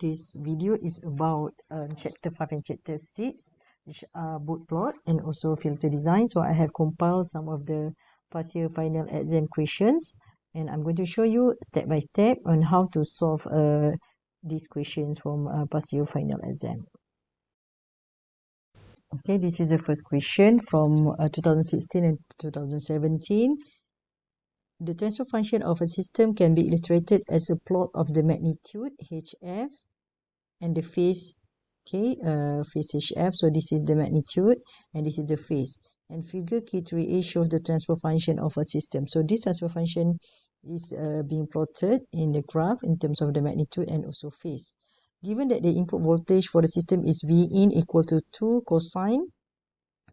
This video is about chapter 5 and chapter 6, which are Bode plot and also filter design. So I have compiled some of the past year final exam questions, and I'm going to show you step by step on how to solve these questions from past year final exam. Okay, this is the first question from 2016 and 2017. The transfer function of a system can be illustrated as a plot of the magnitude HF and the phase, okay, phase HF. So this is the magnitude and this is the phase. And figure Q3A shows the transfer function of a system. So this transfer function is being plotted in the graph in terms of the magnitude and also phase. Given that the input voltage for the system is V in equal to 2 cosine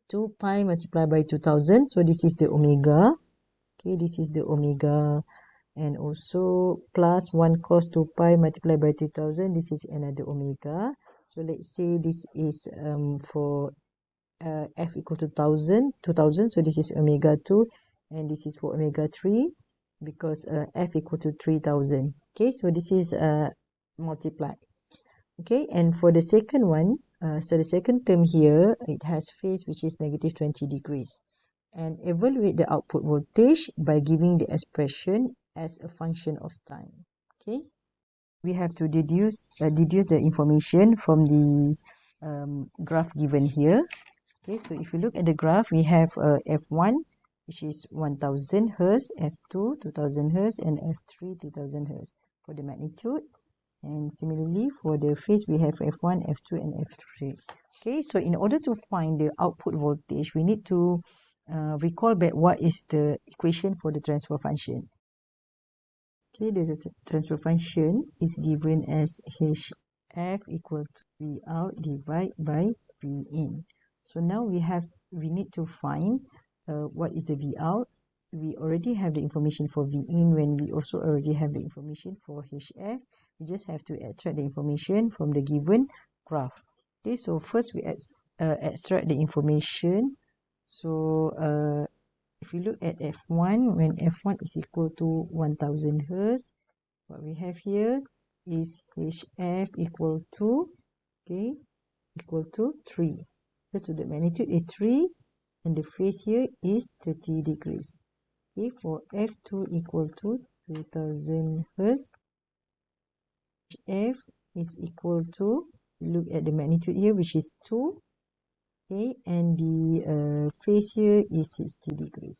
2 pi multiplied by 2000. So this is the omega. Okay, this is the omega, and also plus 1 cos 2 pi multiplied by 2000. This is another omega. So let's say this is for f equal to 2000. So this is omega 2, and this is for omega 3 because f equal to 3000. Okay, so this is multiplied. Okay, and for the second one, so the second term here, it has phase which is negative 20 degrees. And evaluate the output voltage by giving the expression as a function of time. Okay, we have to deduce the information from the graph given here. Okay, so if you look at the graph, we have F1, which is 1000 Hz, F2 2000 Hz, and F3 3000 Hz for the magnitude. And similarly for the phase, we have F1, F2, and F3. Okay, so in order to find the output voltage, we need to recall back what is the equation for the transfer function. Okay, the transfer function is given as HF equal to V out divided by V in. So now we need to find what is the V out. We already have the information for V in when we also already have the information for HF. We just have to extract the information from the given graph. Okay, so first we extract the information. So if you look at F1, when F1 is equal to 1000 Hz, what we have here is HF equal to, okay, equal to 3. So the magnitude is 3 and the phase here is 30 degrees. Okay, for F2 equal to 2000 Hz, HF is equal to, look at the magnitude here, which is 2. Okay, and the phase here is 60 degrees.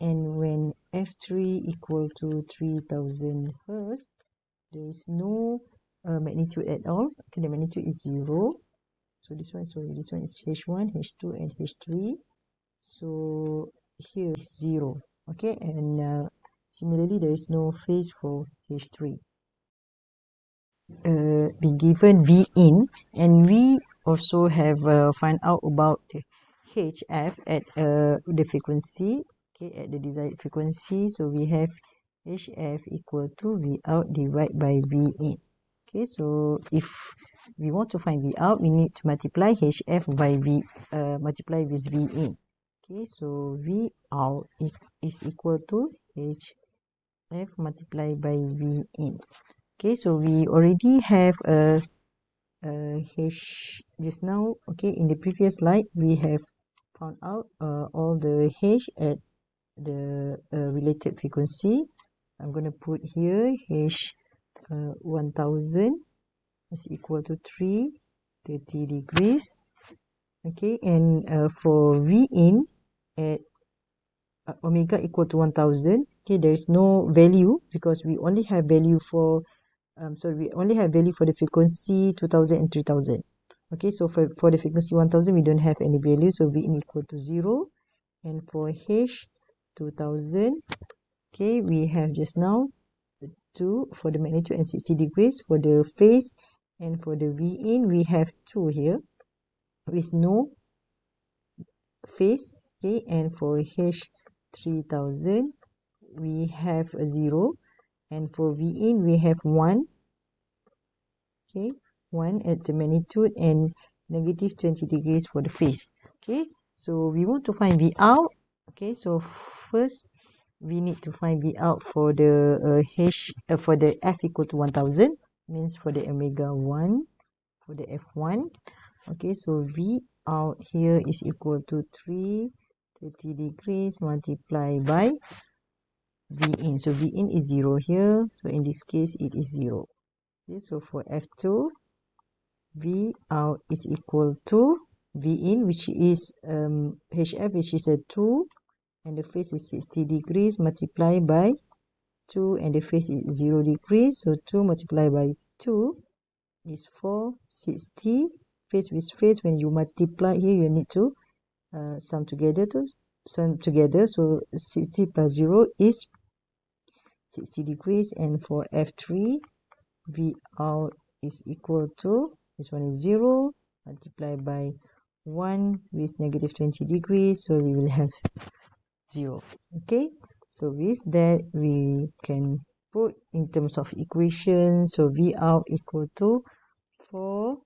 And when F3 equal to 3000 Hz, there is no magnitude at all. Okay, the magnitude is 0. So this one is H1, H2, and H3. So here is 0. Okay, and similarly, there is no phase for H3. Be given V in, and we also have find out about the HF at the frequency, okay, at the desired frequency. So we have HF equal to V out divided by V in. Okay, so if we want to find V out, we need to multiply HF by V, multiply with V in. Okay, so V out is equal to HF multiplied by V in. Okay, so we already have a H just now. Okay, in the previous slide, we have found out all the H at the related frequency. I'm going to put here H 1000 is equal to 30 degrees. Okay, and for V in at omega equal to 1000, okay, there is no value because we only have value for we only have value for the frequency 2000 and 3000. Okay, so for the frequency 1000, we don't have any value, so V in equal to 0. And for H 2000, okay, we have just now 2 for the magnitude and 60 degrees for the phase, and for the V in, we have 2 here with no phase. Okay, and for H 3000, we have a 0. And for V in, we have 1. Okay, 1 at the magnitude and negative 20 degrees for the phase. Okay, so we want to find V out. Okay, so first we need to find V out for the for the F equal to 1000. means for the omega 1, for the F1. Okay, so V out here is equal to 330 degrees multiplied by V in. So V in is 0 here. So in this case, it is 0. Okay, so for F2, V out is equal to V in, which is HF, which is a 2, and the phase is 60 degrees multiplied by 2, and the phase is 0 degrees. So 2 multiplied by 2 is 460. Phase with phase, when you multiply here, you need to sum together. So 60 plus 0 is 60 degrees. And for F3, V out is equal to, this one is 0 multiplied by 1 with negative 20 degrees. So we will have 0. Okay, so with that we can put in terms of equation. So V out equal to 4,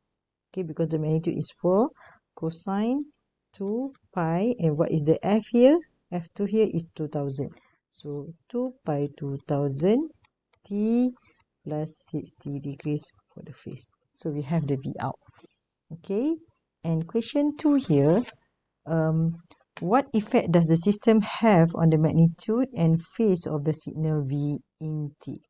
okay, because the magnitude is 4, cosine 2 pi, and what is the F here? F2 here is 2000. So 2 pi 2000 T plus 60 degrees for the phase. So we have the V out. Okay, and question 2 here, what effect does the system have on the magnitude and phase of the signal V in T?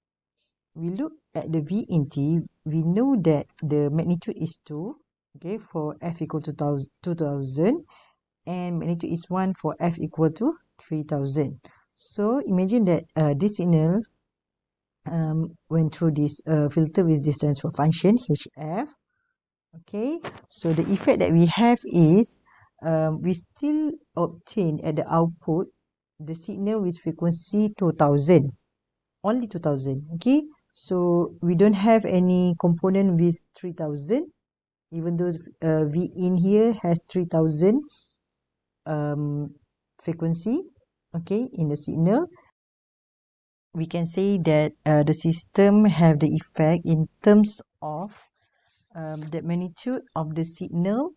We look at the V in T, we know that the magnitude is 2, okay, for F equal to 2000, and magnitude is 1 for F equal to 3000. So imagine that this signal went through this filter with this transfer function HF. Okay, so the effect that we have is we still obtain at the output the signal with frequency 2000, only 2000. Okay, so we don't have any component with 3000, even though V in here has 3000 frequency, okay, in the signal. We can say that the system have the effect in terms of the magnitude of the signal,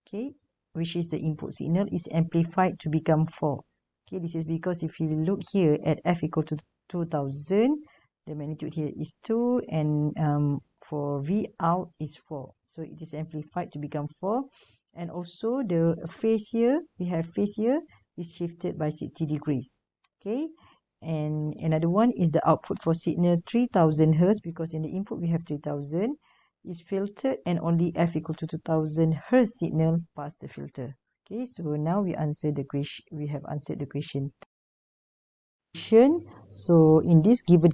okay, which is the input signal, is amplified to become 4. Okay, this is because if you look here at F equal to 2000, the magnitude here is 2, and for V out is 4. So it is amplified to become 4. And also the phase here, we have phase here is shifted by 60 degrees. Okay, and another one is the output for signal 3000 Hz, because in the input we have 3000, is filtered, and only F equal to 2000 Hz signal pass the filter. Okay, so now we answer the question. We have answered the question. So in this given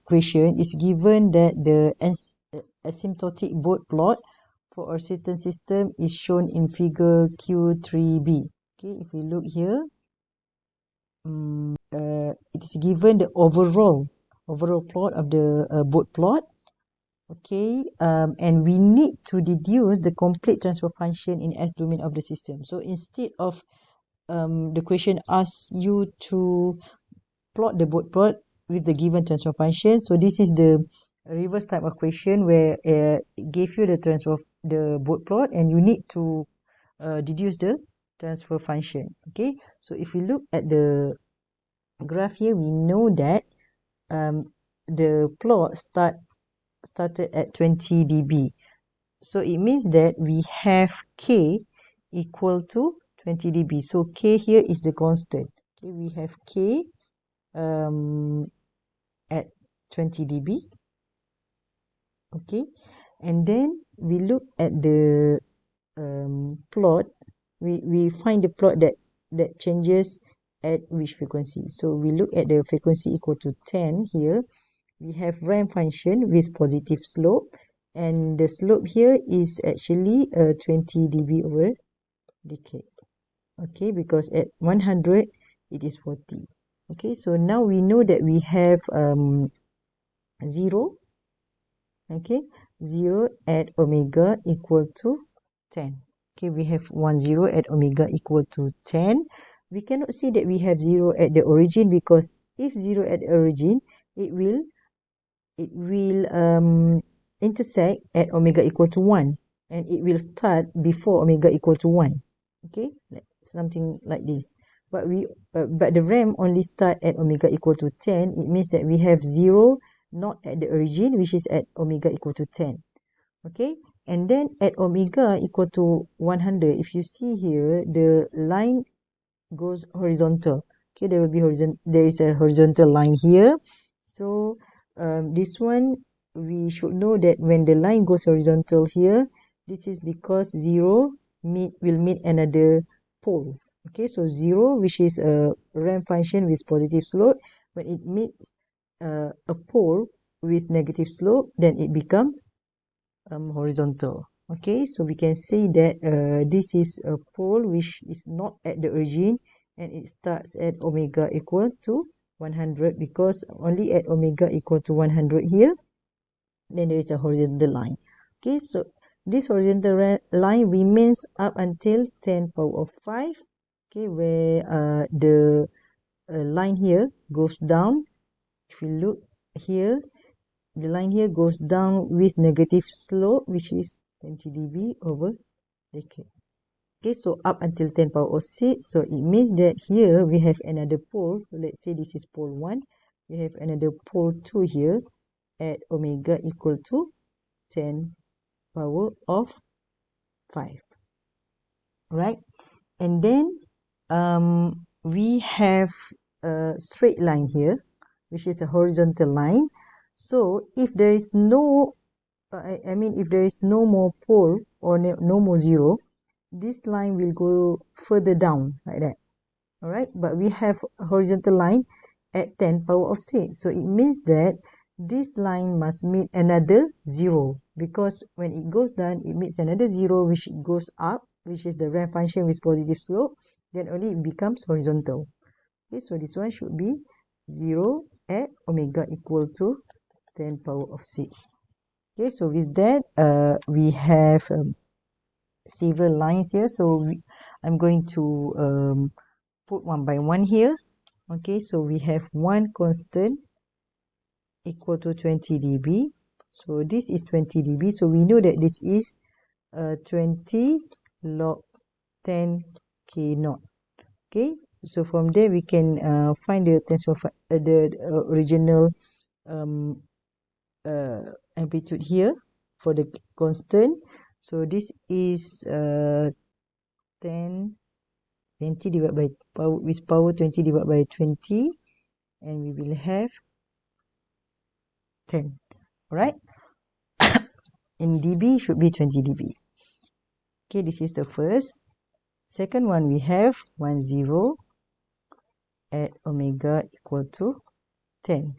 question, it's given that the asymptotic Bode plot for a certain system is shown in figure Q3b. Okay, if we look here, it is given the overall plot of the Bode plot. Okay, and we need to deduce the complete transfer function in S domain of the system. So instead of the question asks you to plot the Bode plot with the given transfer function, so this is the reverse type of question where it gave you the Bode plot, and you need to deduce the transfer function. Okay, so if we look at the graph here, we know that the plot started at 20 dB. So it means that we have K equal to 20 dB. So K here is the constant. Okay, we have K at 20 dB. Okay, and then we look at the plot. We find the plot that changes at which frequency. So we look at the frequency equal to 10 here. We have ramp function with positive slope, and the slope here is actually 20 dB over decade. Okay, because at 100 it is 40. Okay, so now we know that we have 0. Okay, 0 at omega equal to 10. Okay, we have 0 at omega equal to 10. We cannot say that we have 0 at the origin, because if 0 at the origin, it will intersect at omega equal to 1, and it will start before omega equal to 1. Okay, something like this. But the ramp only start at omega equal to 10. It means that we have 0 not at the origin, which is at omega equal to 10. Okay, and then at omega equal to 100, if you see here, the line goes horizontal. Okay, there is a horizontal line here. So this one, we should know that when the line goes horizontal here, this is because 0 will meet another pole. Okay, so 0, which is a ramp function with positive slope, when it meets a pole with negative slope, then it becomes horizontal. Okay, so we can say that this is a pole which is not at the origin, and it starts at omega equal to 100, because only at omega equal to 100 here, then there is a horizontal line. Okay, so this horizontal line remains up until 10 power of 5. Okay, where the line here goes down. If you look here, the line here goes down with negative slope, which is 20 dB over decade. Okay, so up until 10 power of 6. So it means that here we have another pole. Let's say this is pole 1. We have another pole 2 here at omega equal to 10 power of 5. Right? And then we have a straight line here, which is a horizontal line. So if there is no, if there is no more pole or no more 0, this line will go further down like that. All right, but we have a horizontal line at 10 power of 6. So it means that this line must meet another 0, because when it goes down, it meets another 0, which goes up, which is the ramp function with positive slope. Then only it becomes horizontal. Okay, so this one should be 0 at omega equal to 10 power of 6. Okay, so with that, we have several lines here. So I'm going to put one by one here. Okay, so we have one constant equal to 20 dB. So this is 20 dB. So we know that this is 20 log 10 K naught. Okay, so from there we can find the original amplitude here for the constant. So this is 20 divided by power with power 20 divided by 20, and we will have 10. Alright, in dB should be 20 dB. Okay, this is the first. Second one, we have 10 at omega equal to 10.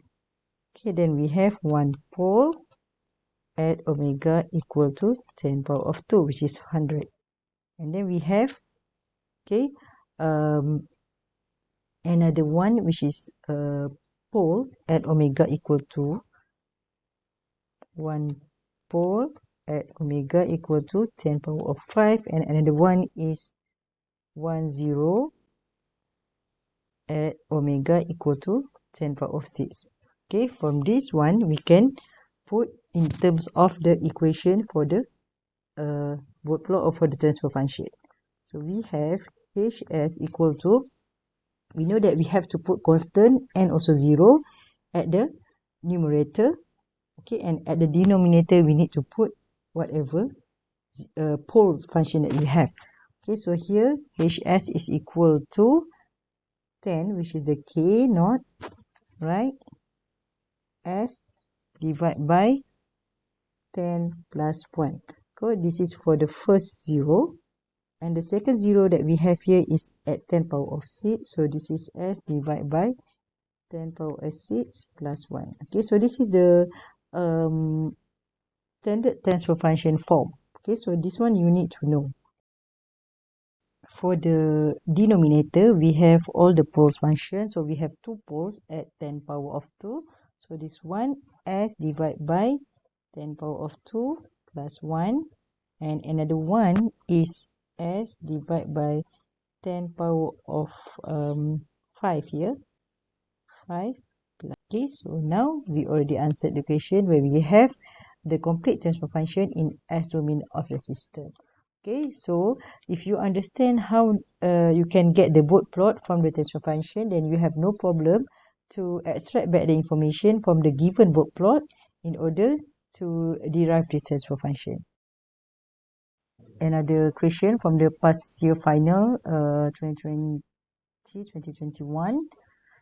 Okay, then we have one pole at omega equal to 10 power of 2, which is 100. And then we have, okay, another one, which is a pole at omega equal to 1 pole at omega equal to 10 power of 5, and another one is 10 at omega equal to 10 power of 6. Okay, from this one we can put in terms of the equation for the Bode plot or for the transfer function. So we have Hs equal to, we know that we have to put constant and also 0 at the numerator. Okay, and at the denominator we need to put whatever pole function that we have. Okay, so here Hs is equal to 10, which is the K naught, right, S divided by 10 plus 1. So this is for the first 0, and the second 0 that we have here is at 10 power of 6. So this is S divided by 10 power of 6 plus 1. Okay, so this is the standard transfer function form. Okay, so this one you need to know. For the denominator, we have all the poles functions. So we have two poles at 10 power of 2. So this one, S divided by 10 power of 2 plus 1. And another one is S divided by 10 power of 5 here. 5 plus. Okay, so now we already answered the question where we have the complete transfer function in S domain of the system. Okay, so if you understand how you can get the Bode plot from the transfer function, then you have no problem to extract back the information from the given work plot in order to derive the transfer function. Another question from the past year final 2020-2021.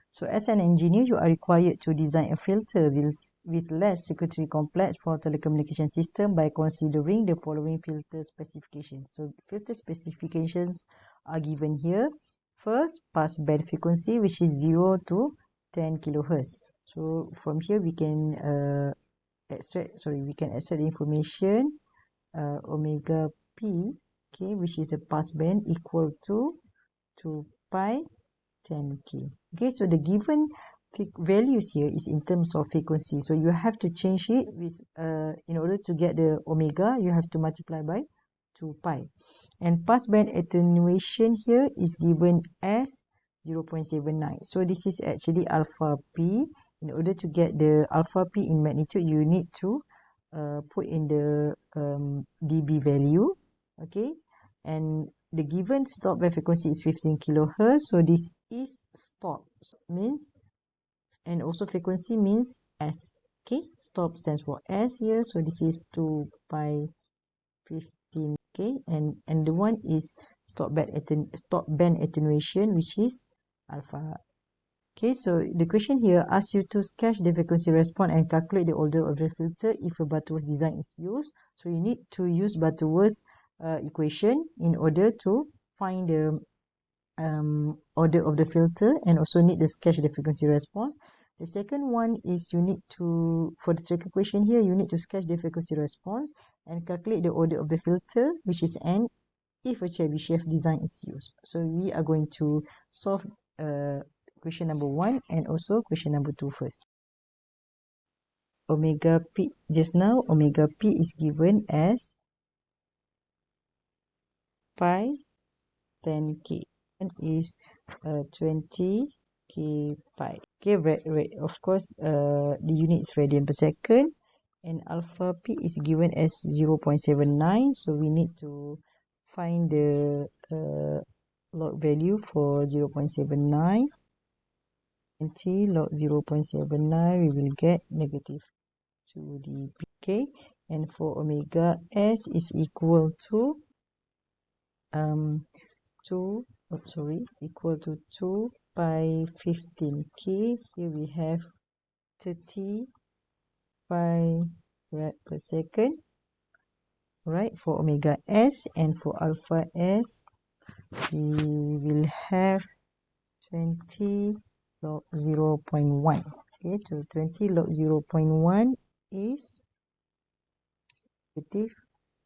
So as an engineer, you are required to design a filter with less security complex for telecommunication system by considering the following filter specifications. So filter specifications are given here. First, passband frequency, which is 0 to 10 kilohertz. So from here we can extract the information omega p, okay, which is a passband equal to 2 pi 10k. Okay, so the given values here is in terms of frequency. So you have to change it with in order to get the omega, you have to multiply by 2 pi. And passband attenuation here is given as 0.79. So this is actually alpha p. In order to get the alpha p in magnitude, you need to put in the dB value. Okay, and the given stop band frequency is 15 kilohertz. So this is stop means, and also frequency means S. Okay, stop stands for S here. So this is 2 pi 15. Okay, and the one is stop band attenuation, which is alpha. Okay, so the question here asks you to sketch the frequency response and calculate the order of the filter if a Butterworth design is used. So you need to use Butterworth equation in order to find the order of the filter, and also need to sketch the frequency response. The second one is you need to, for the second question here, you need to sketch the frequency response and calculate the order of the filter, which is n, if a Chebyshev design is used. So we are going to solve question number 1 and also question number 2 first. Omega p, just now omega p is given as pi 10k and is 20k pi. Okay, of course the unit is radian per second, and alpha p is given as 0.79. So we need to find the log value for 0.79. 20 log 0.79, we will get negative 2 dB. Okay, and for omega s is equal to equal to 2 pi 15k. Here we have 30 pi rad per second, right, for omega s. And for alpha s, we will have 20 log 0.1. Okay, so 20 log 0.1 is negative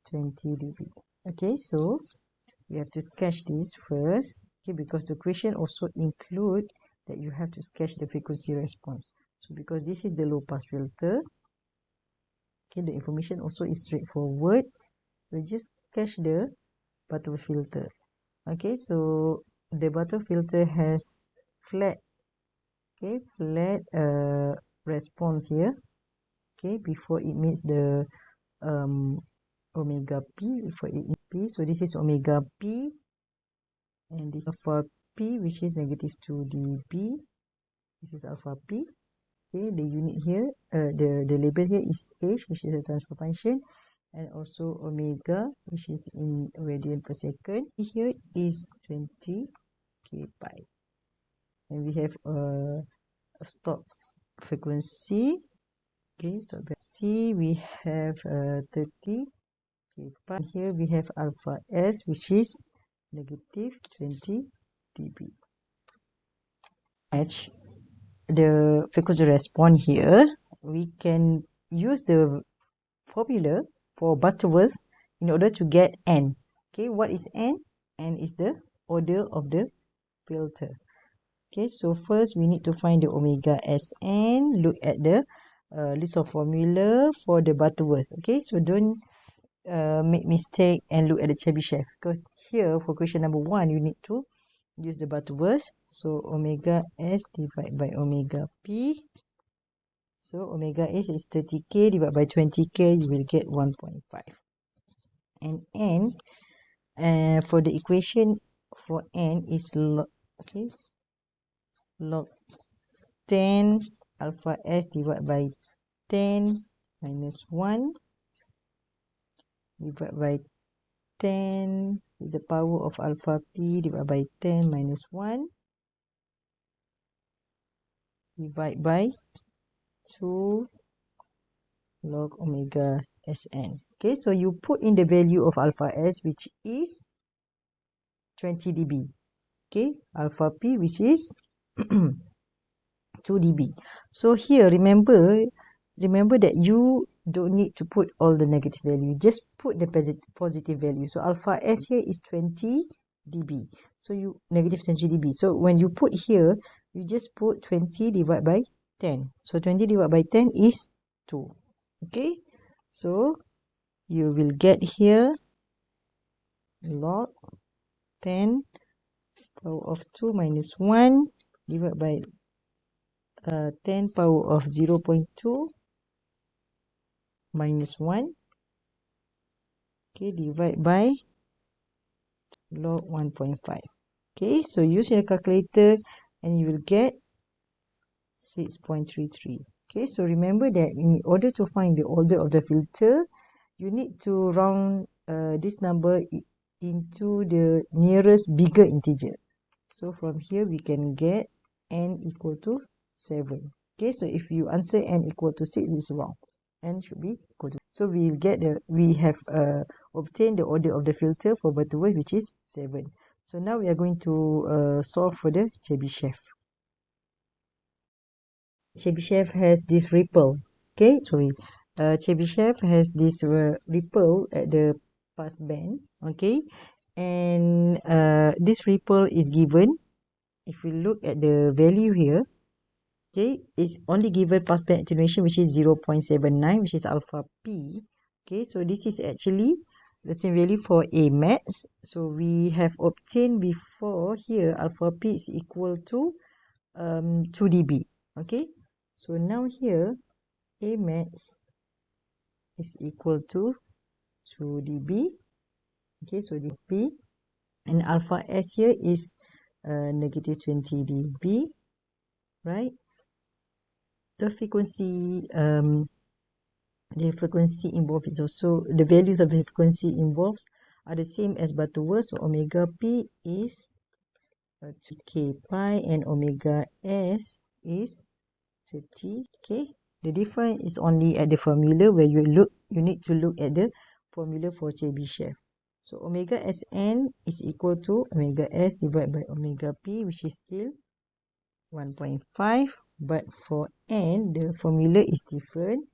20 dB. Okay, so we have to sketch this first, okay, because the question also include that you have to sketch the frequency response. So because this is the low pass filter, okay, the information also is straightforward. We just sketch the Butterworth filter. Okay, so the Butterworth filter has flat, okay, flat response here, okay, before it meets the omega p, before it meets p. So this is omega p, and this alpha p, which is negative 2 dB. This is alpha p. Okay, the unit here, the label here is h, which is the transfer function, and also omega, which is in radian per second. Here is 20k pi, and we have a stop frequency. Okay, stop frequency, we have 30k pi. Here we have alpha s, which is negative 20 dB. Match the frequency response here, we can use the formula for Butterworth in order to get n. Okay, what is n? N is the order of the filter. Okay, so first we need to find the omega Sn. Look at the list of formula for the Butterworth. Okay, so don't make mistake and look at the Chebyshev, because here for question number 1 you need to use the Butterworth. So omega s divided by omega p. So omega s is 30k divided by 20k, you will get 1.5. And n, for the equation for n is log 10 alpha S divided by 10 minus 1 divided by 10 with the power of alpha P divided by 10 minus 1 divided by 2 log omega Sn. Okay, so you put in the value of alpha S, which is 20 dB. Okay, alpha P, which is 2 dB. So here, remember that you don't need to put all the negative value. Just put the positive value. So alpha S here is 20 dB. So you negative 20 dB. So when you put here, you just put 20 divided by 10. So 20 divided by 10 is 2. Okay, so you will get here log 10 power of 2 minus 1 divided by 10 power of 0.2 minus 1. Okay, divide by log 1.5. Okay, so use your calculator and you will get 6.33. Okay, so remember that in order to find the order of the filter, you need to round this number into the nearest bigger integer. So from here we can get n equal to 7. Okay, so if you answer n equal to 6, it's wrong. N should be equal to. So we have obtained the order of the filter for Butterworth, which is 7. So now we are going to solve for the Chebyshev. Chebyshev has this ripple. Okay, sorry. Chebyshev has this ripple at the pass band. Okay, and this ripple is given. If we look at the value here, okay, it's only given pass band attenuation, which is 0.79, which is alpha P. Okay, so this is actually the same value for A max. So we have obtained before here alpha P is equal to 2 dB. Okay, so now here A max is equal to 2 dB. Okay, so dB, and alpha S here is negative 20 dB, right? The frequency involved is also, the values of the frequency involved are the same as Butterworth. So omega P is 2k pi and omega S is 30. Okay, the difference is only at the formula where you need to look at the formula for Chebyshev. So omega Sn is equal to omega S divided by omega P, which is still 1.5. But for n, the formula is different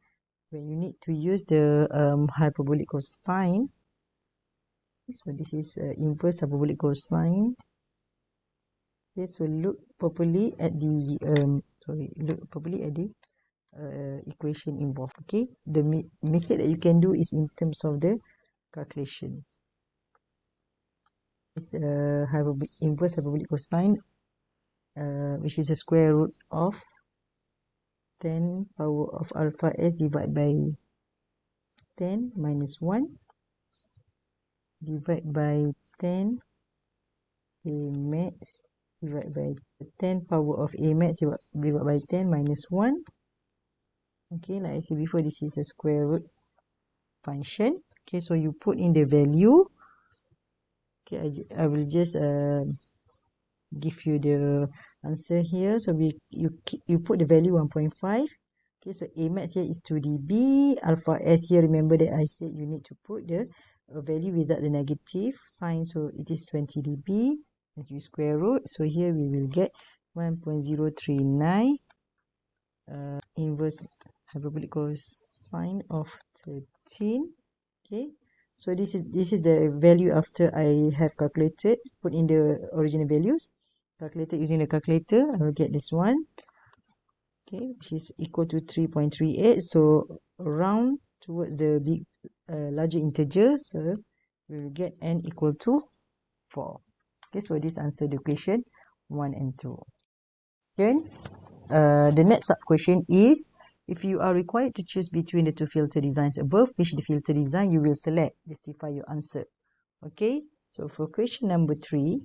when you need to use the hyperbolic cosine. So this is inverse hyperbolic cosine. Okay, so look properly at the equation involved. Okay, the mistake that you can do is in terms of the calculation. It's inverse hyperbolic cosine, which is the square root of 10 power of alpha S divided by 10 minus 1 divided by 10 A max divided by 10 power of A max divided by 10 minus 1. Okay, like I said before, this is a square root function. Okay, so you put in the value. Okay, I will just give you the answer here. So you put the value 1.5. Okay, so A max here is 2 dB. Alpha S here, remember that I said you need to put the value without the negative sign. So it is 20 dB. As you square root. So here we will get 1.039 inverse hyperbolic cosine of 13. Okay, so this is the value after I have calculated, put in the original values, calculated using the calculator. I will get this one. Okay, which is equal to 3.38. So round towards the big larger integer. So we will get n equal to 4. Okay, so this answer the question 1 and 2. Then the next sub question is, if you are required to choose between the two filter designs above, which the filter design you will select? Justify your answer. Okay, so for question number 3,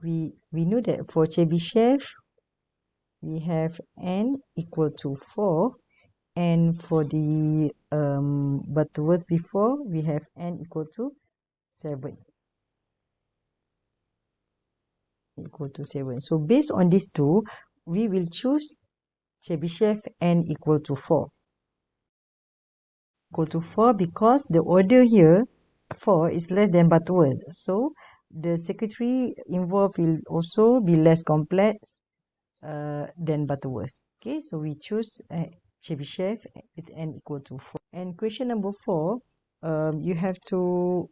we know that for Chebyshev, we have n equal to 4, and for the butterworth before, we have n equal to 7. Equal to 7. So based on these two, we will choose Chebyshev n equal to 4. Equal to 4 because the order here, 4, is less than Butterworth. So the secretary involved will also be less complex than Butterworth. Okay, so we choose Chebyshev with n equal to 4. And question number 4, you have to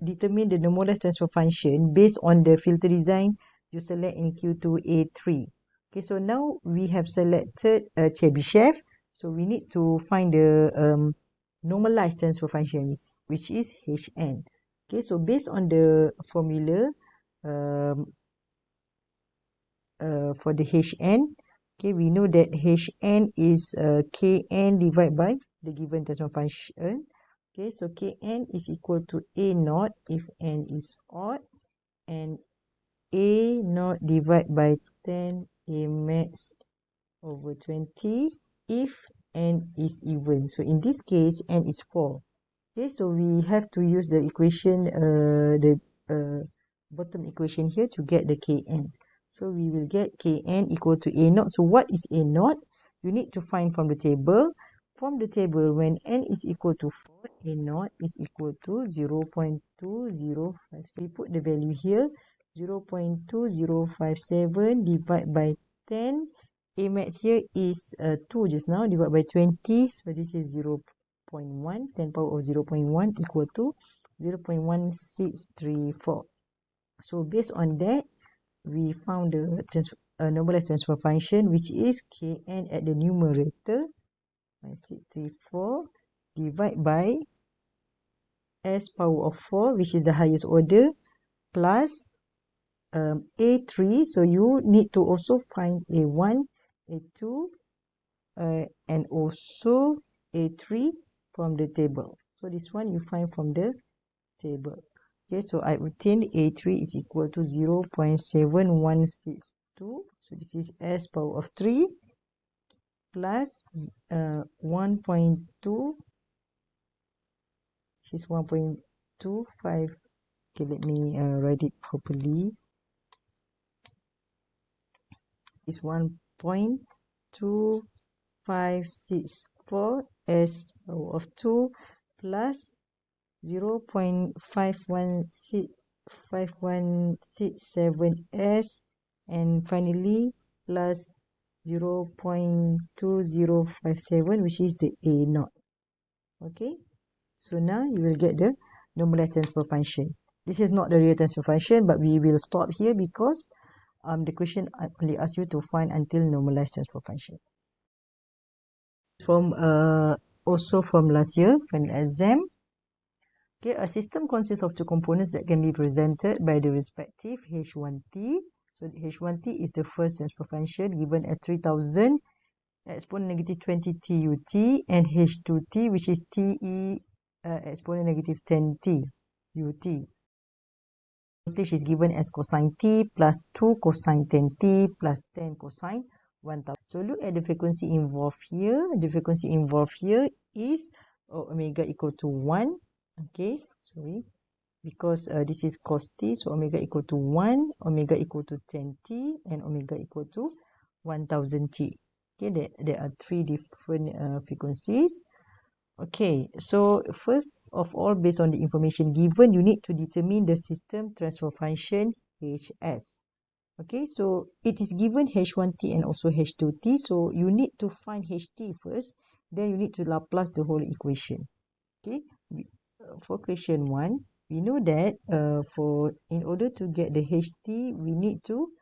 determine the normalized transfer function based on the filter design you select in Q2A3. Okay, so now we have selected Chebyshev, so we need to find the normalized transfer function, which is Hn. Okay, so based on the formula for the Hn, okay, we know that Hn is Kn divided by the given transfer function. Okay, so Kn is equal to A naught if n is odd, and A naught divided by 10 A max over 20 if n is even. So in this case, n is 4. Okay, so we have to use the equation, the bottom equation here to get the Kn. So we will get Kn equal to A naught. So what is A naught? You need to find from the table. From the table, when n is equal to 4, A naught is equal to 0.2057. We put the value here, 0.2057 divided by 10. A max here is 2 just now, divided by 20. So this is 0.1, 10 power of 0.1 equal to 0.1634. So based on that, we found the normalized transfer function, which is Kn at the numerator, 634, divided by s power of 4, which is the highest order, plus A3. So you need to also find A1, A2, and also A3 from the table. So this one you find from the table. Okay, so I obtained A3 is equal to 0.7162. So this is s power of 3 plus 1.2. This is 1.25. Okay, let me write it properly. It's 1.2564 s power of 2 plus 0.5167s, and finally plus 0.2057, which is the A naught. Okay, so now you will get the normalized transfer function. This is not the real transfer function, but we will stop here because the question only asks you to find until normalized transfer function. From also from last year, from the exam. Okay, a system consists of two components that can be presented by the respective h1t. So h1t is the first transfer function given as 3000 exponent negative 20t ut, and h2t, which is te exponent negative 10t ut. Voltage is given as cosine t plus 2 cosine 10t plus 10 cosine 1000. So look at the frequency involved here. The frequency involved here is omega equal to 1. Okay, sorry, because this is cos t, so omega equal to 1, omega equal to 10t, and omega equal to 1000t. Okay, there are three different frequencies. Okay, so first of all, based on the information given, you need to determine the system transfer function Hs. Okay, so it is given h1t and also h2t, so you need to find ht first, then you need to Laplace the whole equation. Okay, for question 1, we know that in order to get the ht, we need to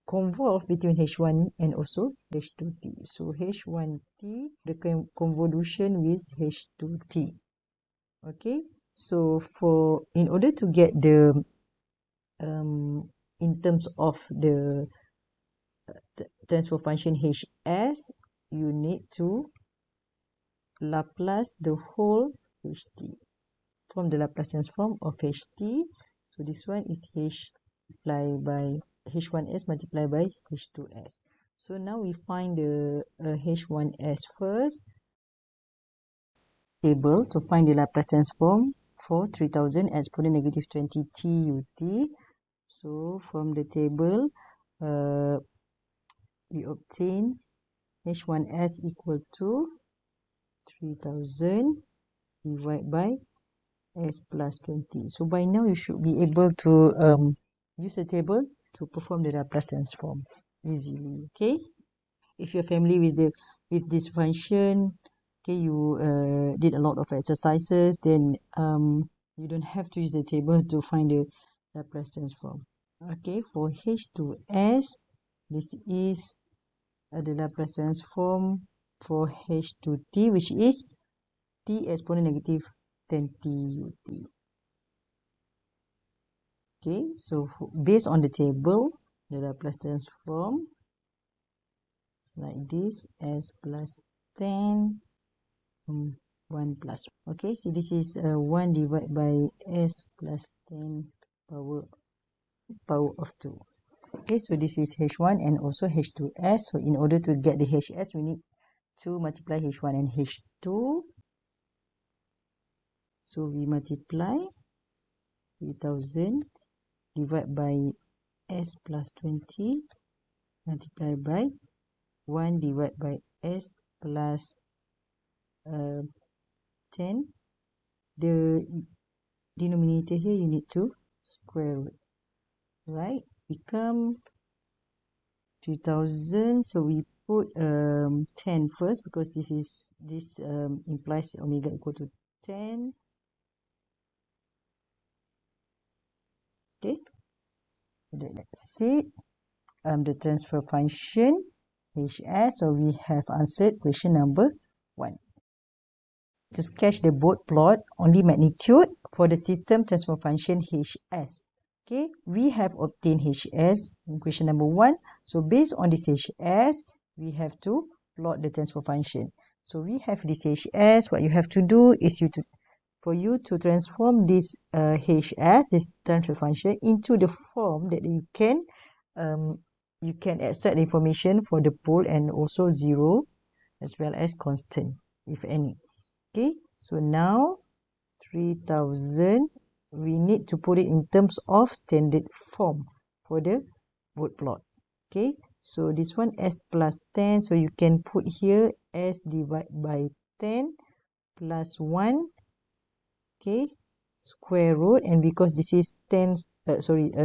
convolve between h1 and also h2t. So h1t, the convolution with h2t. Okay, so in order to get the in terms of the transfer function hs, you need to Laplace the whole ht from the Laplace transform of ht. So this one is h multiplied by H1S multiplied by H2S. So now we find the H1S first. Table to find the Laplace transform for 3000 exponent negative 20 t ut. So from the table, we obtain H1S equal to 3000 divided by S plus 20. So by now you should be able to use the table to perform the Laplace transform easily. Okay, if you're familiar with this function, okay, you did a lot of exercises, then you don't have to use the table to find the Laplace transform. Okay, for H2S, this is the Laplace transform for H2T, which is t exponent negative 10t ut. Okay, so based on the table, the Laplace transform is like this: s plus 10 1 plus. Okay, so this is 1 divided by s plus 10 power of 2. Okay, so this is H1 and also H2S. So in order to get the HS, we need to multiply H1 and H2. So we multiply 3000 divided by S plus 20 multiplied by 1 divided by S plus 10. The denominator here you need to square root, right? Become 3000. So we put 10 first because this implies omega equal to 10. Okay, let's see the transfer function HS. So we have answered question number 1. To sketch the Bode plot, only magnitude for the system transfer function HS. Okay, we have obtained HS in question number 1. So based on this HS, we have to plot the transfer function. So we have this HS. What you have to do is for you to transform this HS, this transfer function, into the form that you can extract the information for the pole and also zero as well as constant, if any. Okay, so now 3000, we need to put it in terms of standard form for the Bode plot. Okay, so this one s plus 10, so you can put here s divided by 10 plus 1. Okay, square root, and because this is 10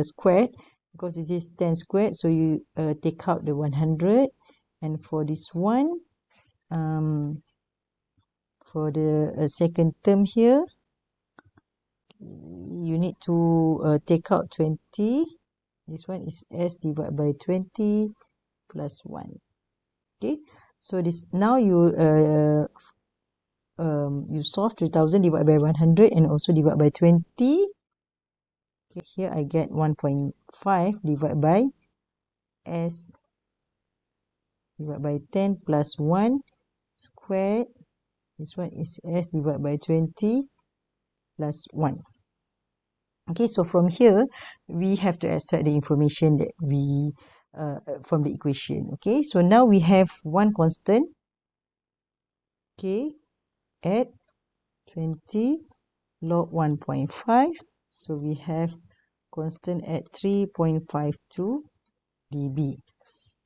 squared, because this is 10 squared, so you take out the 100. And for this one, for the second term here, you need to take out 20. This one is s divided by 20 plus 1. Okay, so this now you solve 3000 divided by 100 and also divide by 20. Okay, here I get 1.5 divided by s divided by 10 plus 1 squared. This one is s divided by 20 plus 1. Okay, so from here we have to extract the information that we from the equation. Okay, so now we have one constant, okay, at 20 log 1.5. So we have constant at 3.52 dB.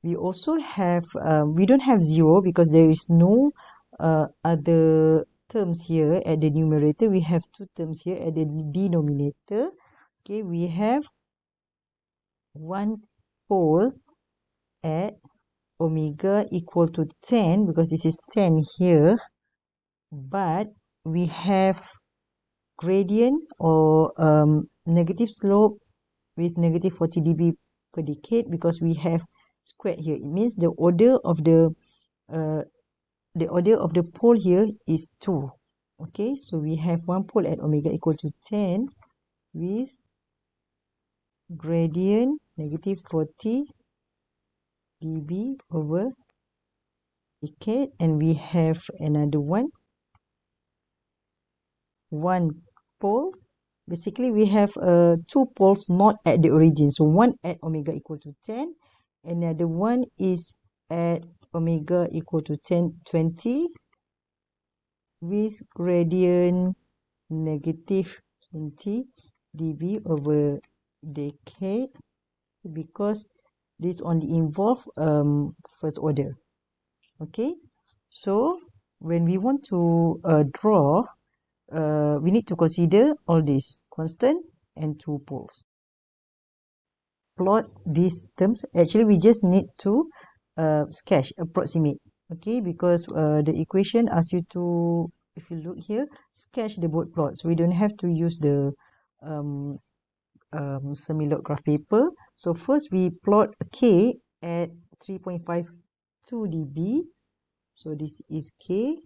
We also have, we don't have 0 because there is no other terms here at the numerator. We have two terms here at the denominator. Okay, we have one pole at omega equal to 10 because this is 10 here, but we have gradient or negative slope with negative 40 dB per decade because we have squared here. It means the order of the pole here is 2. Okay, so we have one pole at omega equal to 10 with gradient negative 40 dB over decade, and we have another one pole basically we have two poles not at the origin. So one at omega equal to 10, another one is at omega equal to 20 with gradient negative 20 dB over decade, because this only involve first order. Okay, so when we want to draw, we need to consider all these constant and two poles. Plot these terms. Actually, we just need to sketch, approximate. Okay, because the equation asks you to, if you look here, sketch the both plots. We don't have to use the semi-log paper. So first we plot K at 3.52 dB. So this is K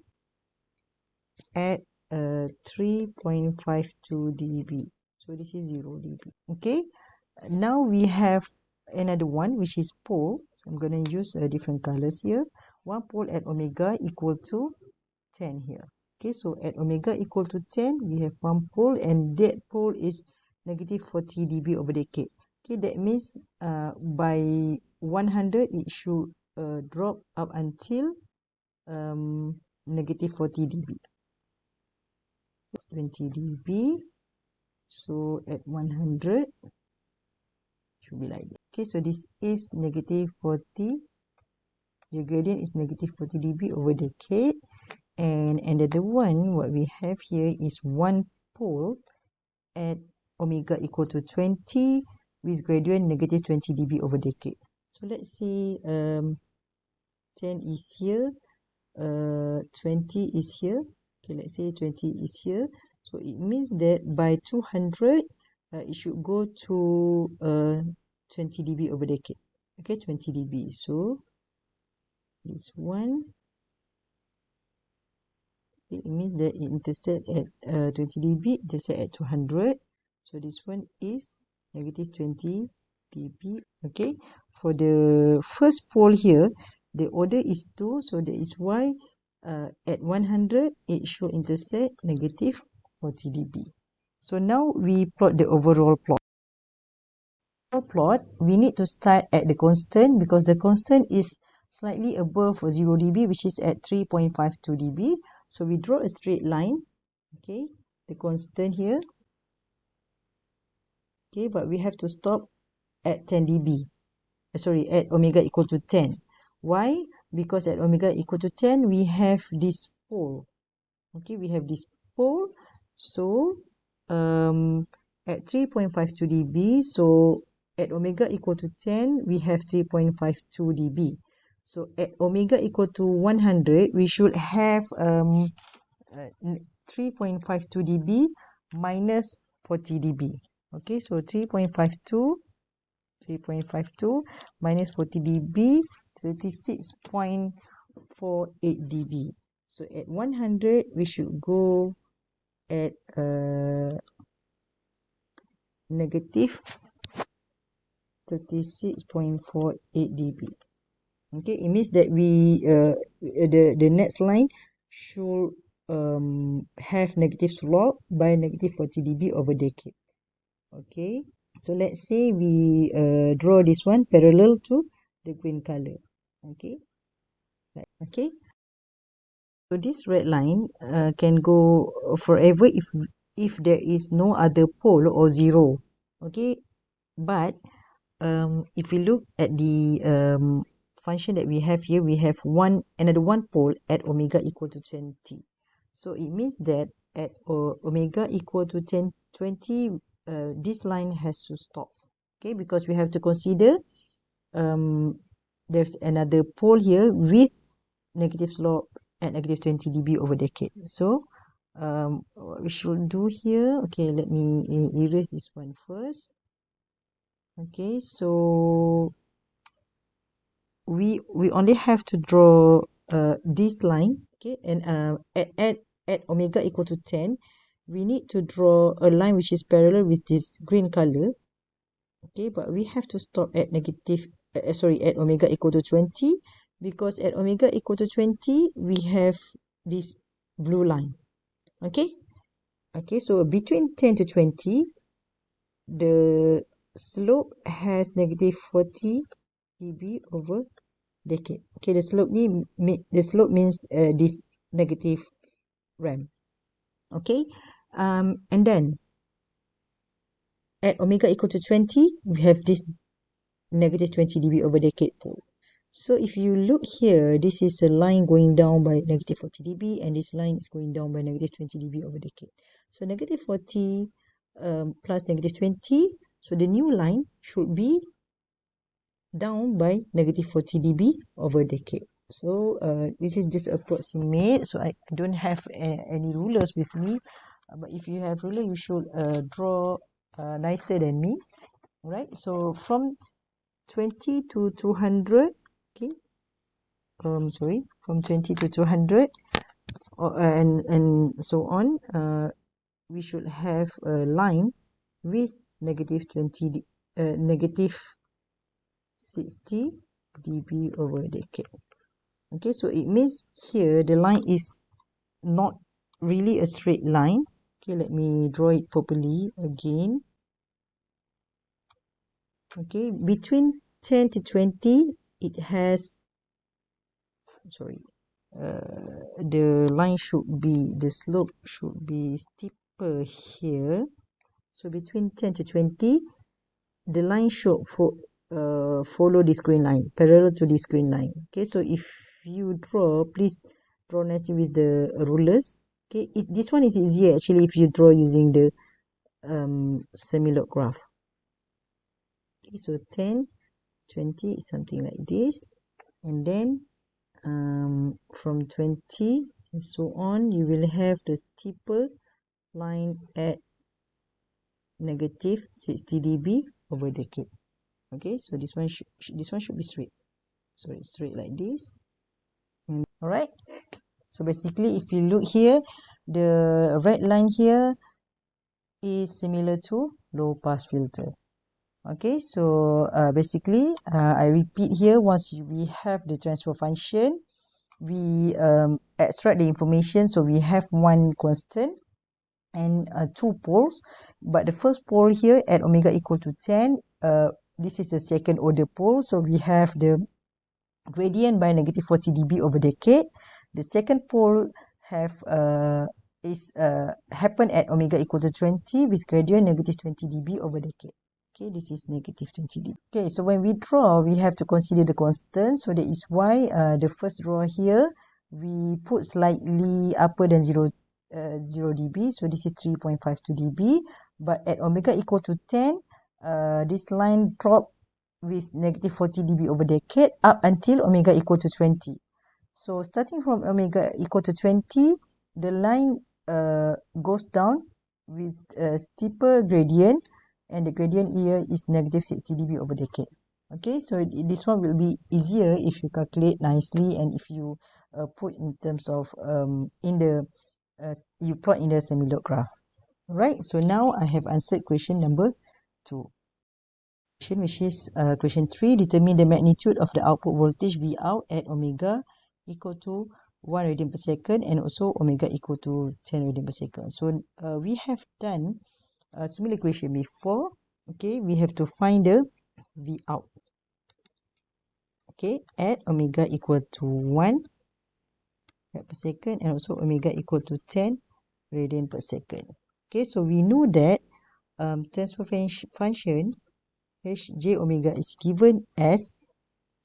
at 3.52 dB. So this is 0 dB. Okay. Now we have another one, which is pole. So I'm going to use different colors here. One pole at omega equal to 10 here. Okay, so at omega equal to 10, we have one pole, and that pole is negative 40 dB over decade. Okay, that means by 100, it should drop up until negative 40 dB. 20 dB. So at 100, should be like this. Okay, so this is negative 40. The gradient is negative 40 dB over decade. And another one, what we have here is one pole at omega equal to 20 with gradient negative 20 dB over decade. So let's see, 10 is here, 20 is here. Okay, let's say 20 is here. So it means that by 200, it should go to 20 dB over decade. Okay, 20 dB. So this one, it means that it intersect at 20 dB, intersect at 200. So this one is negative 20 dB. Okay, for the first pole here, the order is 2. So that is why at 100, it should intersect negative 40 dB. So now we plot the overall plot. We need to start at the constant, because the constant is slightly above 0 dB, which is at 3.52 dB. So we draw a straight line. Okay, the constant here. Okay, but we have to stop at 10 dB. Sorry, at omega equal to 10. Why? Because at omega equal to 10, we have this pole. Okay, we have this pole. So at 3.52 dB, so at omega equal to 10, we have 3.52 dB. So at omega equal to 100, we should have 3.52 dB minus 40 dB. Okay, so 3.52 minus 40 dB, 36.48 dB. So at 100, we should go at negative 36.48 dB. Okay, it means that we the next line should have negative slope by negative 40 dB over decade. Okay, so let's say we draw this one parallel to the green color. Okay, okay. So this red line can go forever if there is no other pole or zero. Okay, but if we look at the function that we have here, we have another one pole at omega equal to 20. So it means that at omega equal to 20, this line has to stop. Okay, because we have to consider there's another pole here with negative slope at negative 20 dB over decade. So what we should do here, okay, let me erase this one first. Okay, so we only have to draw this line. Okay, and at omega equal to 10, we need to draw a line which is parallel with this green color. Okay, but we have to stop at at omega equal to 20, because at omega equal to 20, we have this blue line. Okay, Okay, so between 10 to 20, the slope has negative 40 dB over decade. Okay, the slope means this negative RAM. Okay, and then at omega equal to 20, we have this negative 20 dB over decade pole. So if you look here, this is a line going down by negative 40 dB, and this line is going down by negative 20 dB over decade. So negative 40 plus negative 20, so the new line should be down by negative 40 dB over decade. So this is just approximate, so I don't have any rulers with me, but if you have ruler, you should draw nicer than me. Right, so from 20 to 200, okay, sorry, from 20 to 200, and so on, we should have a line with negative 60 dB over decade. Okay, so it means here the line is not really a straight line. Okay, let me draw it properly again. Okay, between 10 to 20, it has, sorry, the line should be, the slope should be steeper here. So between 10 to 20, the line should follow this green line, parallel to this green line. Okay, so if you draw, please draw nicely with the rulers. Okay, this one is easier actually if you draw using the semi-log graph. Okay, so 10, 20 is something like this, and then from 20 and so on, you will have the steeper line at negative 60 dB over decade. Okay, so this one should be straight. So it's straight like this. All right. So basically, if you look here, the red line here is similar to low pass filter. Okay, so basically, I repeat here, once we have the transfer function, we extract the information. So we have one constant and two poles, but the first pole here at omega equal to 10, this is the second order pole, so we have the gradient by negative 40 dB over decade. The second pole have happen at omega equal to 20 with gradient negative 20 dB over decade. Okay, this is negative 20 dB. Okay, so when we draw, we have to consider the constant. So that is why the first draw here, we put slightly upper than 0 dB. So this is 3.52 dB. But at omega equal to 10, this line drop with negative 40 dB over decade up until omega equal to 20. So starting from omega equal to 20, the line goes down with a steeper gradient, and the gradient here is negative 60 dB over decade. Okay, so this one will be easier if you calculate nicely, and if you put in terms of you plot in the semi-log graph. Right, so now I have answered question number 2. Which is question 3. Determine the magnitude of the output voltage V out at omega equal to 1 radian per second and also omega equal to 10 radian per second. So we have done a similar equation before. Okay, we have to find the V out. Okay, at omega equal to 1 rad per second and also omega equal to 10 radian per second. Okay, so we know that transfer function Hj omega is given as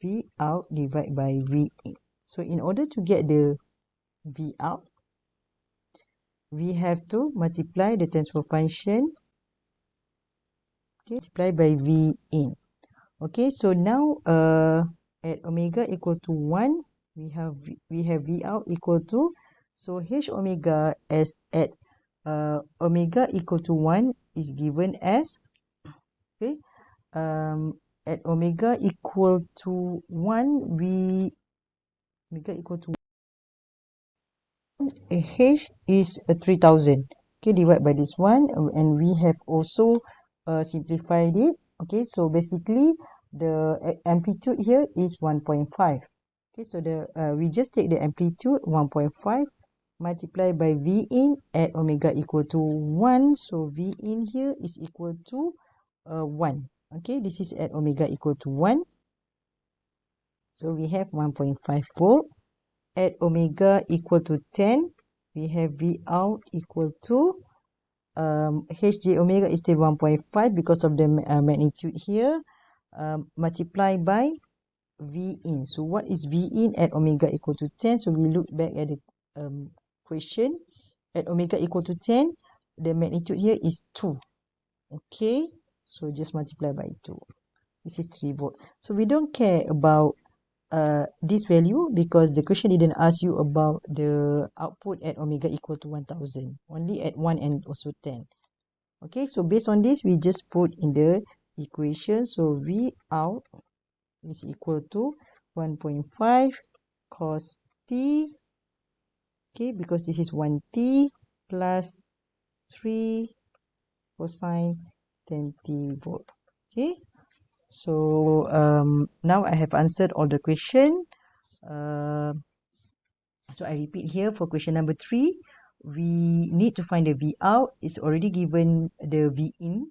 V out divided by V in. So in order to get the V out, we have to multiply the transfer function, okay, multiply by V in. Okay, so now at omega equal to 1, we have V out equal to, so H omega as at omega equal to 1 is given as, okay, at omega equal to 1, omega equal to 1, H is 3000. Okay, divided by this one, and we have also simplified it. Okay, so basically the amplitude here is 1.5. Okay, so we just take the amplitude 1.5 multiply by V in at omega equal to 1. So V in here is equal to 1. Okay, this is at omega equal to 1. So we have 1.5 volt. At omega equal to 10, we have V out equal to Hj omega is still 1.5 because of the magnitude here. Multiply by V in. So what is V in at omega equal to 10? So we look back at the question. At omega equal to 10, the magnitude here is 2. Okay, so just multiply by 2. This is 3 volt. So we don't care about this value because the question didn't ask you about the output at omega equal to 1000. Only at 1 and also 10. Okay, so based on this, we just put in the equation. So V out is equal to 1.5 cos t. Okay, because this is 1t plus 3 cosine 10t volt. Okay, so now I have answered all the question. So I repeat here for question number 3. We need to find the V out. It's already given the V in.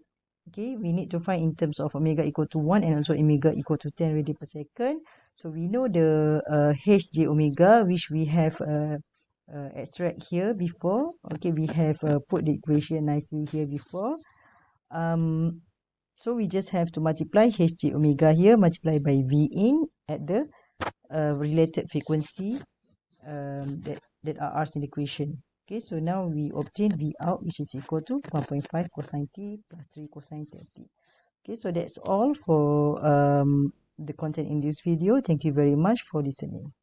Okay, we need to find in terms of omega equal to 1 and also omega equal to 10 radian per second. So we know the Hj omega, which we have extract here before. Okay, we have put the equation nicely here before. So we just have to multiply Hj omega here, multiply by V in at the related frequency that are asked in the question. Okay, so now we obtain V out, which is equal to 1.5 cosine t plus 3 cosine 30. Okay, so that's all for the content in this video. Thank you very much for listening.